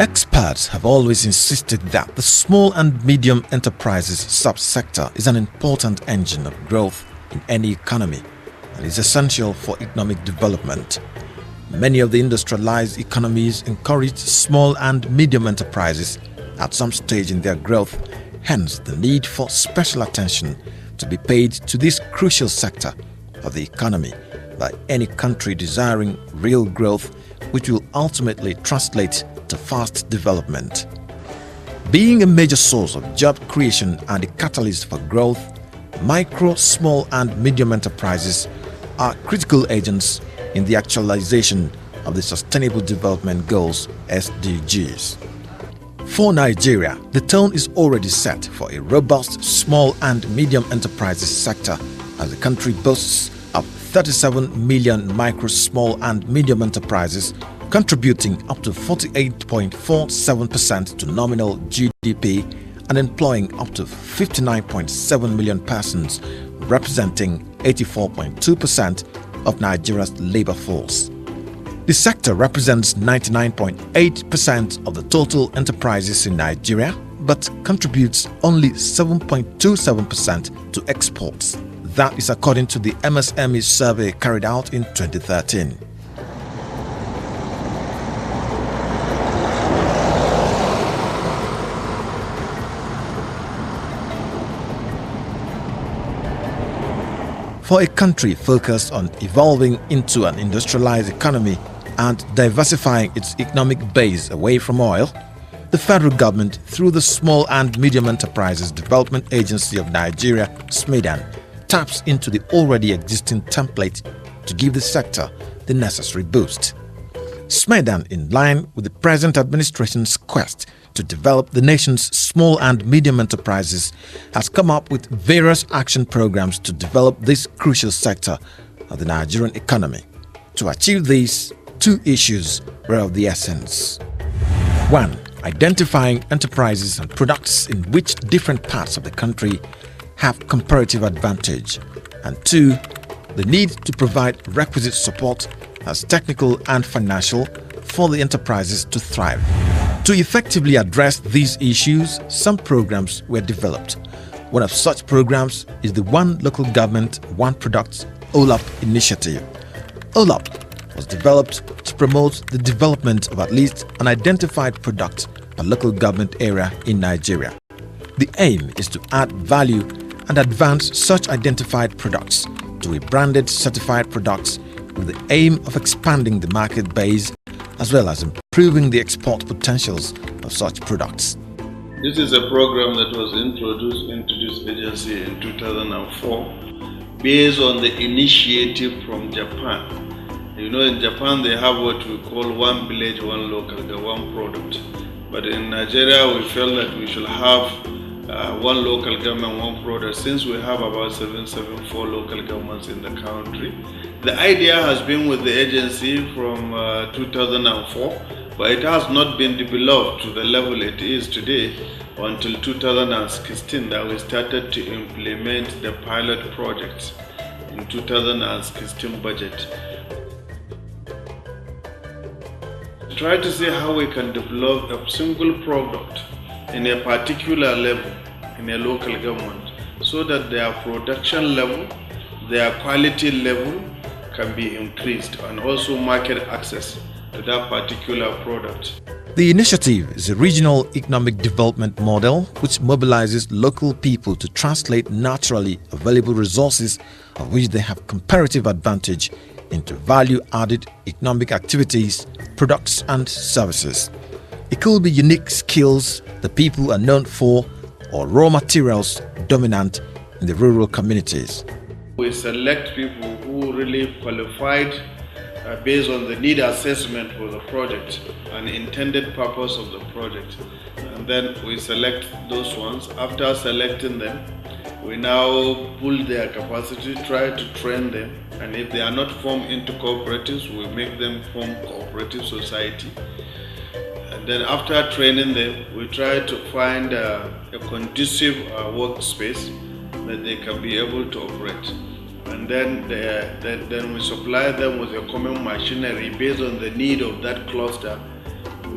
Experts have always insisted that the small and medium enterprises subsector is an important engine of growth in any economy and is essential for economic development. Many of the industrialized economies encourage small and medium enterprises at some stage in their growth, hence the need for special attention to be paid to this crucial sector of the economy by any country desiring real growth, which will ultimately translate to fast development. Being a major source of job creation and a catalyst for growth, micro, small and medium enterprises are critical agents in the actualization of the Sustainable Development Goals (SDGs). For Nigeria, the tone is already set for a robust small and medium enterprises sector, as the country boasts of 37 million micro, small and medium enterprises, contributing up to 48.47% to nominal GDP and employing up to 59.7 million persons, representing 84.2% of Nigeria's labor force. The sector represents 99.8% of the total enterprises in Nigeria, but contributes only 7.27% to exports. That is according to the MSME survey carried out in 2013. For a country focused on evolving into an industrialized economy and diversifying its economic base away from oil, the federal government, through the Small and Medium Enterprises Development Agency of Nigeria, SMEDAN, taps into the already existing template to give the sector the necessary boost. SMEDAN, in line with the present administration's quest to develop the nation's small and medium enterprises, has come up with various action programs to develop this crucial sector of the Nigerian economy. To achieve this, two issues were of the essence. 1. Identifying enterprises and products in which different parts of the country have comparative advantage. And 2. The need to provide requisite support as technical and financial for the enterprises to thrive. To effectively address these issues, some programs were developed. One of such programs is the One Local Government, One Product (OLOP) initiative. OLOP was developed to promote the development of at least an identified product per local government area in Nigeria. The aim is to add value and advance such identified products to a branded certified products with the aim of expanding the market base as well as improving the export potentials of such products. This is a program that was introduced into this agency in 2004 based on the initiative from Japan. You know, in Japan they have what we call one village, one local, one product. But in Nigeria we felt that we should have one local government, one product, since we have about 774 local governments in the country. The idea has been with the agency from 2004, but it has not been developed to the level it is today until 2016 that we started to implement the pilot projects in 2016 budget. Try to see how we can develop a single product in a particular level in a local government so that their production level, their quality level can be increased, and also market access to that particular product. The initiative is a regional economic development model which mobilizes local people to translate naturally available resources of which they have comparative advantage into value-added economic activities, products and services. It could be unique skills the people are known for or raw materials dominant in the rural communities. We select people who really qualified based on the need assessment for the project and intended purpose of the project. And then we select those ones. After selecting them, we now pull their capacity, try to train them, and if they are not formed into cooperatives, we make them form cooperative society. And then after training them, we try to find a conducive workspace that they can be able to operate. And then we supply them with a common machinery based on the need of that cluster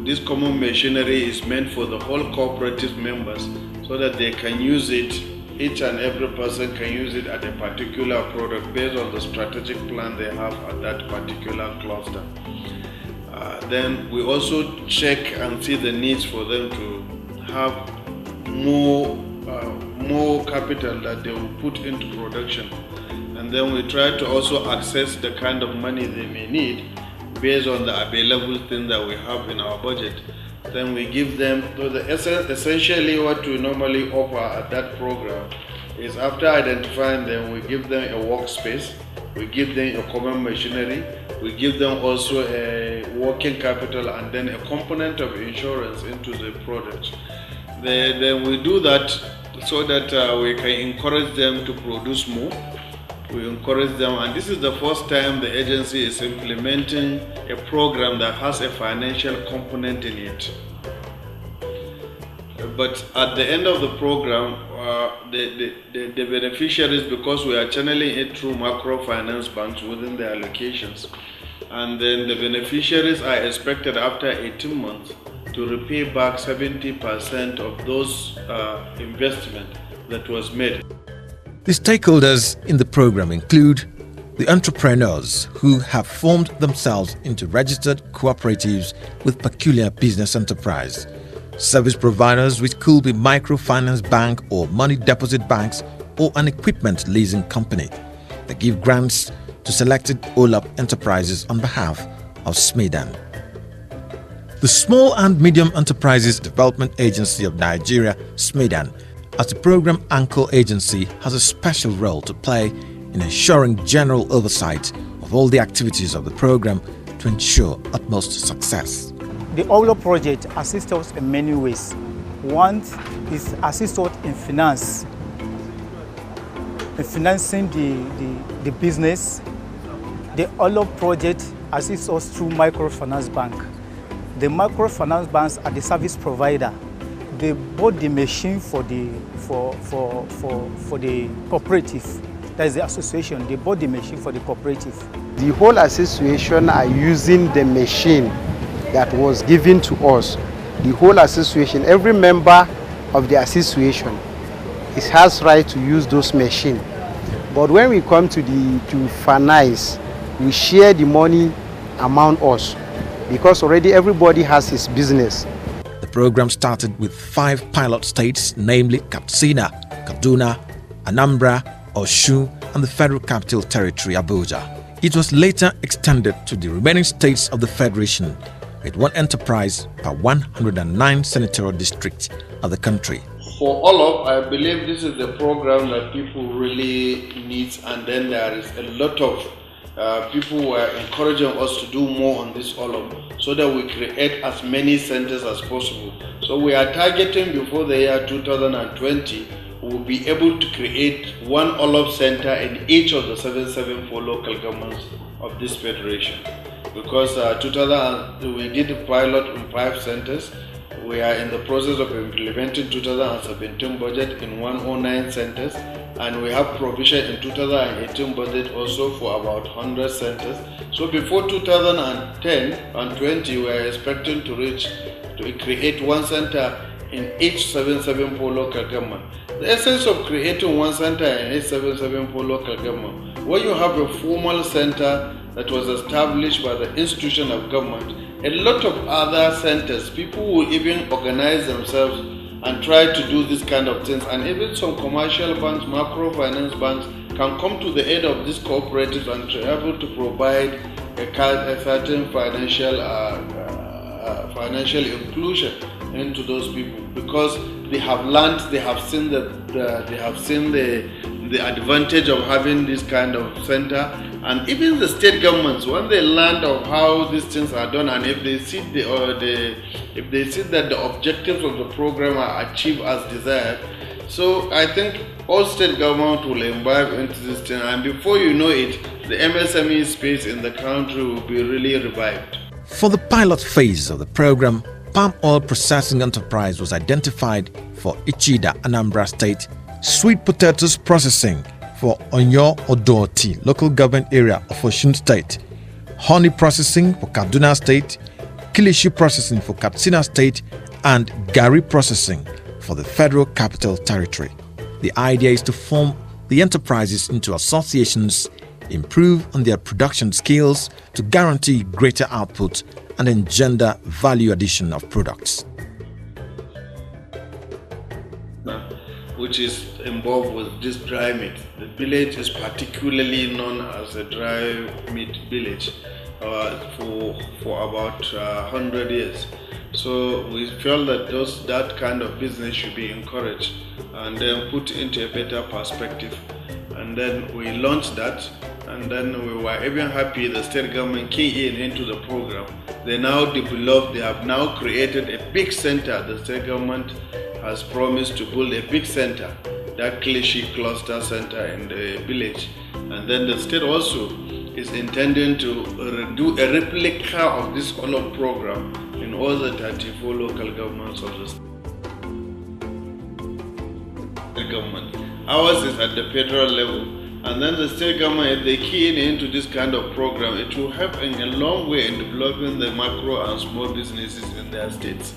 this common machinery is meant for the whole cooperative members so that they can use it. Each and every person can use it at a particular product based on the strategic plan they have at that particular cluster. Then we also check and see the needs for them to have more capital that they will put into production. And then we try to also access the kind of money they may need based on the available thing that we have in our budget. Then we give them, essentially what we normally offer at that program is after identifying them, we give them a workspace, we give them a common machinery, we give them also a working capital and then a component of insurance into the product. Then we do that so that we can encourage them to produce more. We encourage them, and this is the first time the agency is implementing a program that has a financial component in it. But at the end of the program, the beneficiaries, because we are channeling it through microfinance banks within their allocations, and then the beneficiaries are expected after 18 months to repay back 70% of those investment that was made. The stakeholders in the program include the entrepreneurs who have formed themselves into registered cooperatives with peculiar business enterprise, service providers which could be microfinance bank or money deposit banks or an equipment leasing company. They give grants to selected OLOP enterprises on behalf of SMEDAN. The Small and Medium Enterprises Development Agency of Nigeria, SMEDAN, as the program anchor agency, has a special role to play in ensuring general oversight of all the activities of the program to ensure utmost success. The OLOP project assists us in many ways. One is assist us in finance, in financing the business. The OLOP project assists us through microfinance bank. The microfinance banks are the service provider. They bought the machine for the cooperative. That is the association. They bought the machine for the cooperative. The whole association are using the machine that was given to us. The whole association, every member of the association has right to use those machines. But when we come to finance, we share the money among us because already everybody has his business. The program started with 5 pilot states, namely Katsina, Kaduna, Anambra, Osun, and the Federal Capital Territory, Abuja. It was later extended to the remaining states of the Federation, with one enterprise per 109 senatorial districts of the country. For OLOP, I believe this is the program that people really need, and then there is a lot of people who are encouraging us to do more on this OLOP so that we create as many centers as possible. So we are targeting before the year 2020, we will be able to create one OLOP center in each of the 774 local governments of this federation. Because we did a pilot in 5 centers. We are in the process of implementing 2017 budget in 109 centers, and we have provision in 2018 budget also for about 100 centers. So before 2010 and 20, we are expecting to create one center in each 774 local government. The essence of creating one center in each 774 local government, when you have a formal center that was established by the institution of government, a lot of other centers, people will even organize themselves and try to do this kind of things. And even some commercial banks, microfinance banks can come to the aid of these cooperatives and be able to provide a certain financial inclusion into those people, because they have learned, they have seen the advantage of having this kind of center. And even the state governments, when they learn of how these things are done, and if they see that the objectives of the program are achieved as desired, so I think all state government will imbibe into this thing, and before you know it, the MSME space in the country will be really revived. For the pilot phase of the program, palm oil processing enterprise was identified for Ichida, Anambra State, sweet potatoes processing for Onyo Odoti, local government area of Osun State, honey processing for Kaduna State, kilishi processing for Katsina State and Gari processing for the Federal Capital Territory. The idea is to form the enterprises into associations, improve on their production skills to guarantee greater output and engender value addition of products. Which is involved with this dry meat. The village is particularly known as a dry meat village for about 100 years. So we feel that that kind of business should be encouraged and then put into a better perspective. And then we launched that, and then we were even happy the state government came into the program. They have now created a big center. The state government has promised to build a big center, that Kilishi cluster center in the village. And then the state also is intending to do a replica of this OLOP program in all the 34 local governments of the state government. Ours is at the federal level, and then the state government, if they key into this kind of program, it will help in a long way in developing the macro and small businesses in their states.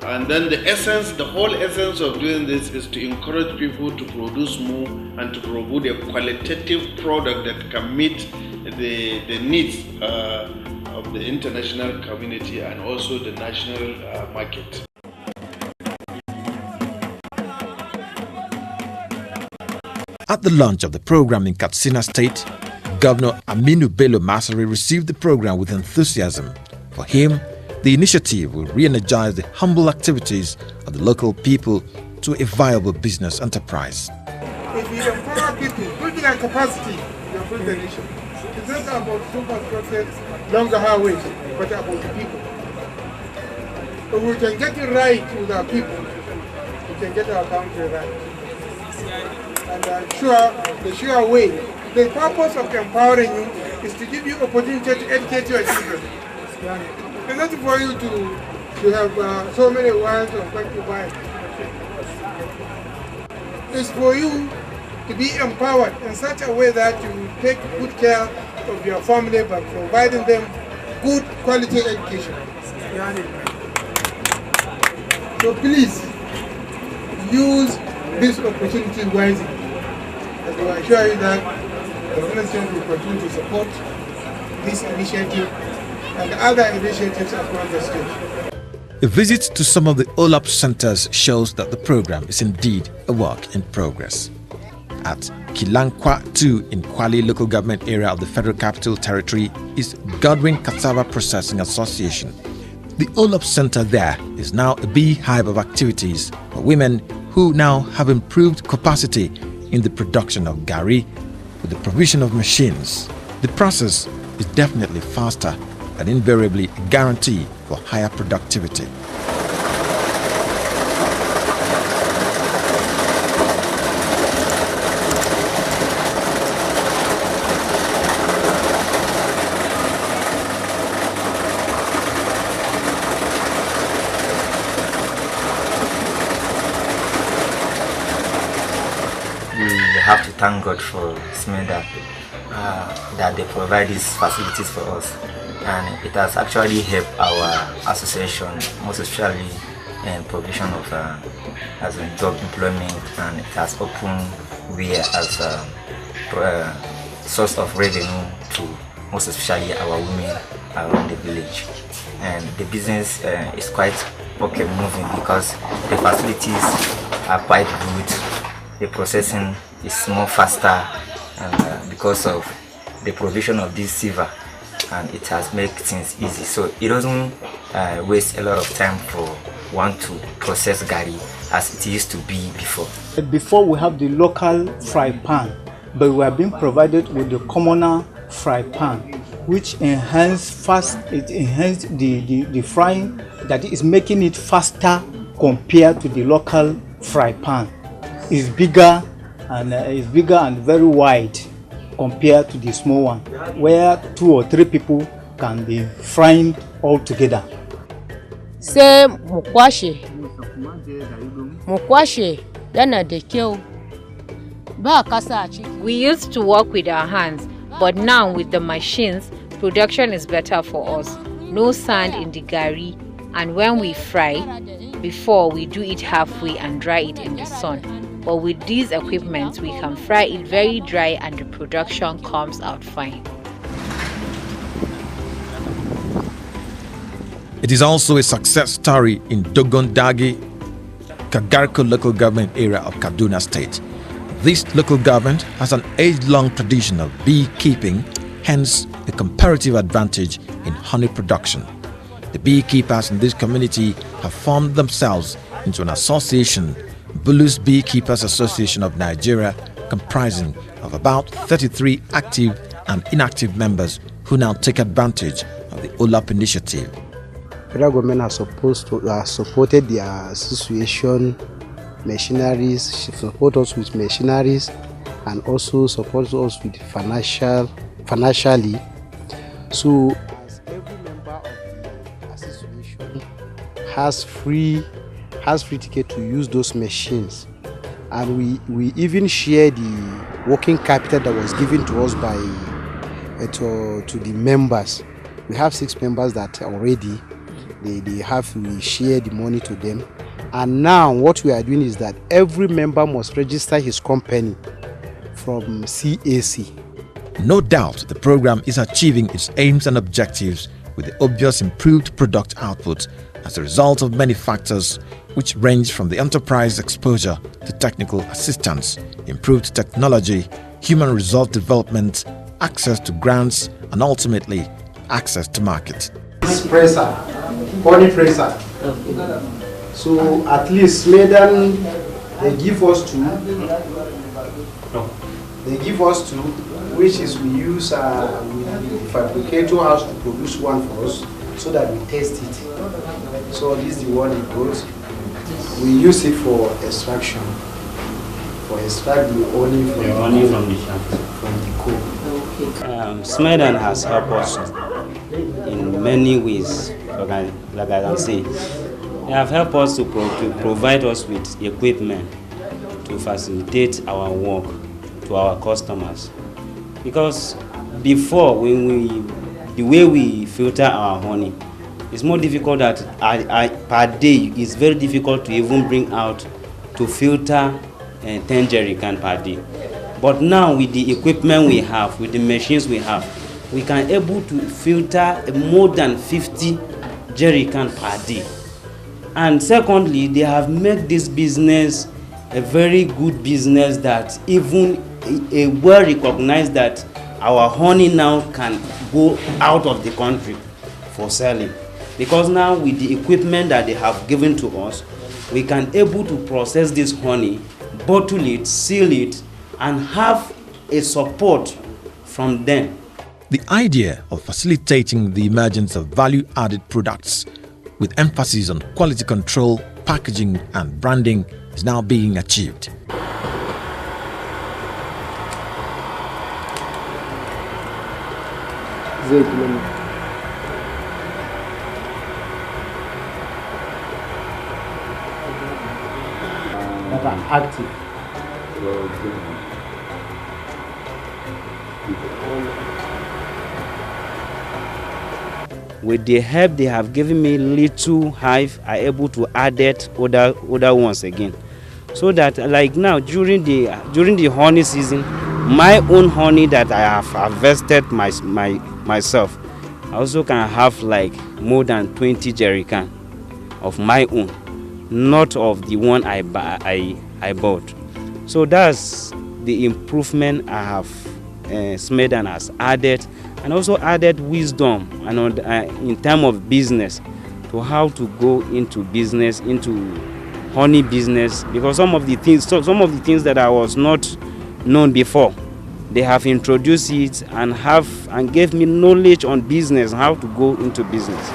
And then the whole essence of doing this is to encourage people to produce more and to provide a qualitative product that can meet the needs of the international community and also the national market. At the launch of the program in Katsina State, Governor Aminu Bello Masari received the program with enthusiasm. For him, the initiative will re-energize the humble activities of the local people to a viable business enterprise. If you empower people, building their capacity, you build the nation. It's not about super process, longer highways, but about the people. If we can get it right with our people, we can get our country right. And the sure way, the purpose of empowering you is to give you opportunity to educate your children. It's not for you to have so many wives or concubines. It's for you to be empowered in such a way that you take good care of your family by providing them good quality education. So please, use this opportunity wisely. And I assure you that the ministry will continue to support this initiative and other initiatives across the state. A visit to some of the OLOP centers shows that the program is indeed a work in progress. At Kilankwa 2 in Kwali local government area of the Federal Capital Territory is Godwin Cassava Processing Association. The OLOP center there is now a beehive of activities for women who now have improved capacity in the production of gari with the provision of machines. The process is definitely faster and invariably a guarantee for higher productivity. We have to thank God for SMEDAN that they provide these facilities for us, and it has actually helped our association, most especially in provision of as in job employment, and it has opened way as a source of revenue to most especially our women around the village. And the business is quite okay moving because the facilities are quite good. The processing is more faster, and because of the provision of this silver, and it has made things easy. So it doesn't waste a lot of time for one to process gari as it used to be before. Before we have the local fry pan, but we are being provided with the commoner fry pan, which enhance the frying, that is making it faster compared to the local fry pan. It's bigger and very wide compared to the small one, where 2 or 3 people can be frying all together. Say mukwashe yana da kyau ba kasa. We used to work with our hands, but now with the machines, production is better for us. no sand in the gari, and when we fry, before we do it halfway and dry it in the sun. But with these equipments, we can fry it very dry and the production comes out fine. It is also a success story in Dogondagi, Kagarko local government area of Kaduna State. This local government has an age-long tradition of beekeeping, hence a comparative advantage in honey production. The beekeepers in this community have formed themselves into an association, Bulus Beekeepers Association of Nigeria, comprising of about 33 active and inactive members who now take advantage of the OLOP initiative. Federal government has supported the association machineries, support us with machineries, and also support us with financially. So as every member of the association has free ticket to use those machines, and we even share the working capital that was given to us by to the members. We have 6 members that already we share the money to them. And now what we are doing is that every member must register his company from CAC. No doubt the program is achieving its aims and objectives with the obvious improved product output as a result of many factors which range from the enterprise exposure to technical assistance, improved technology, human resource development, access to grants, and ultimately access to market. This presser, honey presser. So at least SMEDAN, they give us two. They give us two, which is we use with the fabricator house to produce one for us, so that we test it. So this is the one it goes. We use it for extraction, for extract the honey from the shaft, from the comb. SMEDAN has helped us in many ways, like I can say. They have helped us to provide us with equipment to facilitate our work to our customers. Because before, the way we filter our honey, it's more difficult that per day, it's very difficult to even bring out to filter 10 jerrycan per day. But now with the equipment we have, with the machines we have, we can able to filter more than 50 jerrycan per day. And secondly, they have made this business a very good business that even a well recognized that our honey now can go out of the country for selling. Because now with the equipment that they have given to us, we can able to process this honey, bottle it, seal it, and have a support from them. The idea of facilitating the emergence of value-added products with emphasis on quality control, packaging and branding is now being achieved. That are active. With the help they have given me little hive, I able to add it other ones again. So that like now during the honey season, my own honey that I have harvested myself, I also can have like more than 20 jerrycan of my own, not of the one I bought. So that's the improvement I have SMEDAN has added, and also added wisdom and in terms of business to how to go into business, into honey business, because some of the things that I was not known before, they have introduced it and gave me knowledge on business, how to go into business.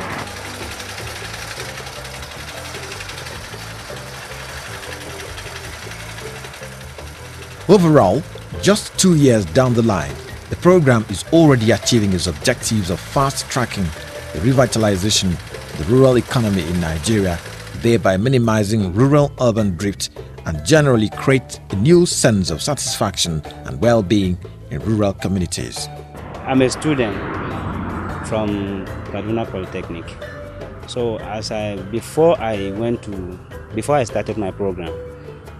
Overall, just 2 years down the line, the program is already achieving its objectives of fast-tracking the revitalization of the rural economy in Nigeria, thereby minimizing rural-urban drift and generally create a new sense of satisfaction and well-being in rural communities. I'm a student from Kaduna Polytechnic. So before I started my program,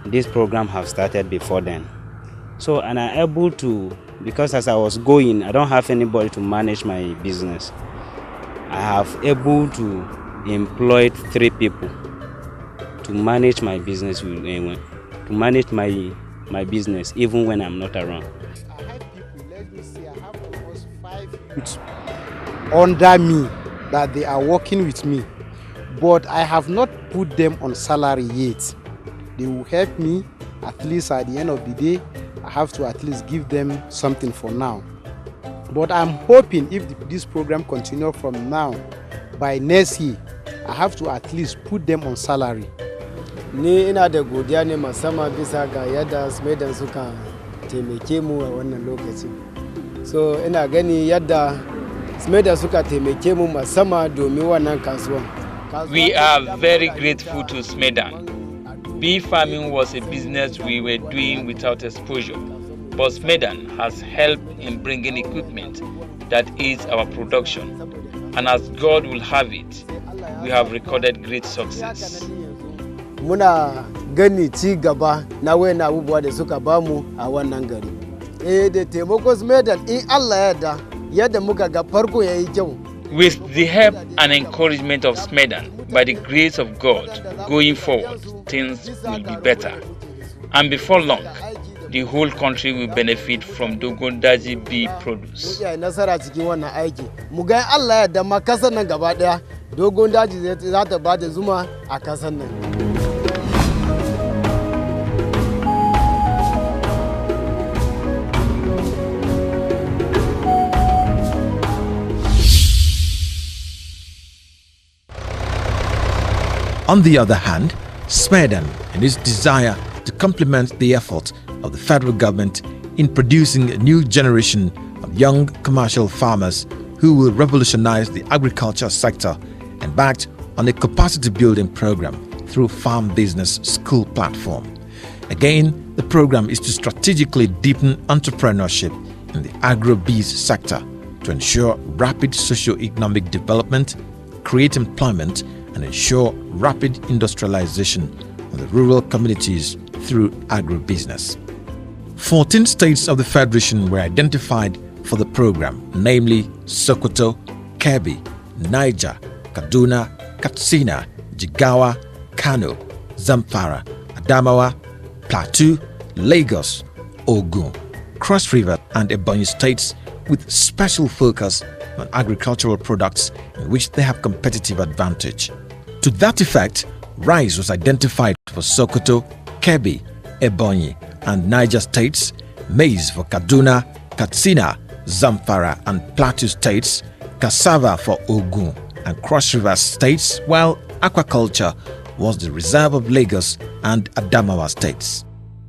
this program have started before then. So and I able to, because as I was going, I don't have anybody to manage my business. I have able to employ 3 people to manage my business, to manage my business even when I'm not around. I have people, let me say, I have almost 5 youths under me that they are working with me, but I have not put them on salary yet. They will help me at least at the end of the day. I have to at least give them something for now. But I'm hoping if this program continues from now, by next year, I have to at least put them on salary. Ni ina da godiya ne musamman bisa ga yadda SMEDAN suka taimake mu a wannan lokaci. So ina gani yadda SMEDAN suka taimake mu musamman domin wannan kasuwan. We are very grateful to SMEDAN. Bee farming was a business we were doing without exposure, but SMEDAN has helped in bringing equipment that aids our production. And as God will have it, we have recorded great success. Muna gani ci gaba na wayannan abubuwa da suka bamu a wannan gari. Da taimako SMEDAN in Allah yadda muka ga farko yayi kyau. With the help and encouragement of SMEDAN, by the grace of God, going forward, things will be better. And before long, the whole country will benefit from Dogondaji bee produce. Nasara cikin wannan aiki. Mu ga Allah yadda ma kasan nan gaba daya Dogondaji za ta bada zuma a kasan nan. On the other hand, SMEDAN, in its desire to complement the effort of the federal government in producing a new generation of young commercial farmers who will revolutionize the agriculture sector, embarked on a capacity building program through Farm Business School platform. Again, the program is to strategically deepen entrepreneurship in the agro-bees sector to ensure rapid socio-economic development, create employment, and ensure rapid industrialization of the rural communities through agribusiness. 14 states of the Federation were identified for the program, namely Sokoto, Kebbi, Niger, Kaduna, Katsina, Jigawa, Kano, Zamfara, Adamawa, Plateau, Lagos, Ogun, Cross River and Ebonyi states, with special focus on agricultural products in which they have competitive advantage. To that effect, rice was identified for Sokoto, Kebbi, Ebonyi and Niger states, maize for Kaduna, Katsina, Zamfara and Plateau states, cassava for Ogun and Cross River states, while aquaculture was the reserve of Lagos and Adamawa states.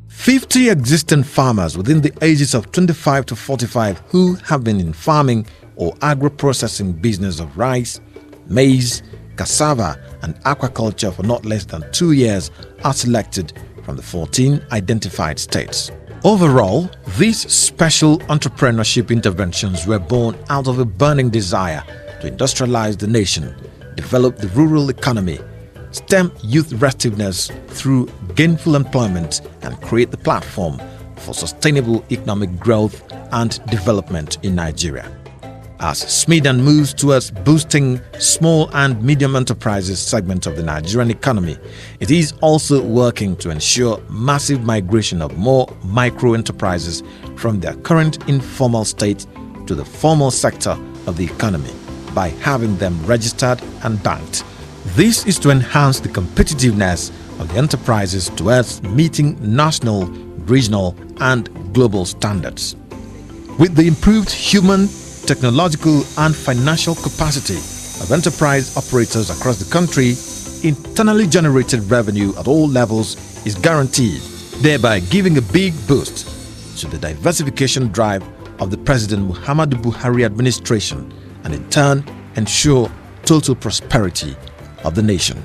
50 existing farmers within the ages of 25 to 45 who have been in farming or agro-processing business of rice, maize, cassava and aquaculture for not less than 2 years are selected from the 14 identified states. Overall, these special entrepreneurship interventions were born out of a burning desire to industrialize the nation, develop the rural economy, stem youth restiveness through gainful employment, and create the platform for sustainable economic growth and development in Nigeria. As SMEDAN moves towards boosting small and medium enterprises segment of the Nigerian economy, it is also working to ensure massive migration of more micro enterprises from their current informal state to the formal sector of the economy by having them registered and banked. This is to enhance the competitiveness of the enterprises towards meeting national, regional, and global standards. With the improved human, technological, and financial capacity of enterprise operators across the country, internally generated revenue at all levels is guaranteed, thereby giving a big boost to the diversification drive of the President Muhammadu Buhari administration and in turn ensure total prosperity of the nation.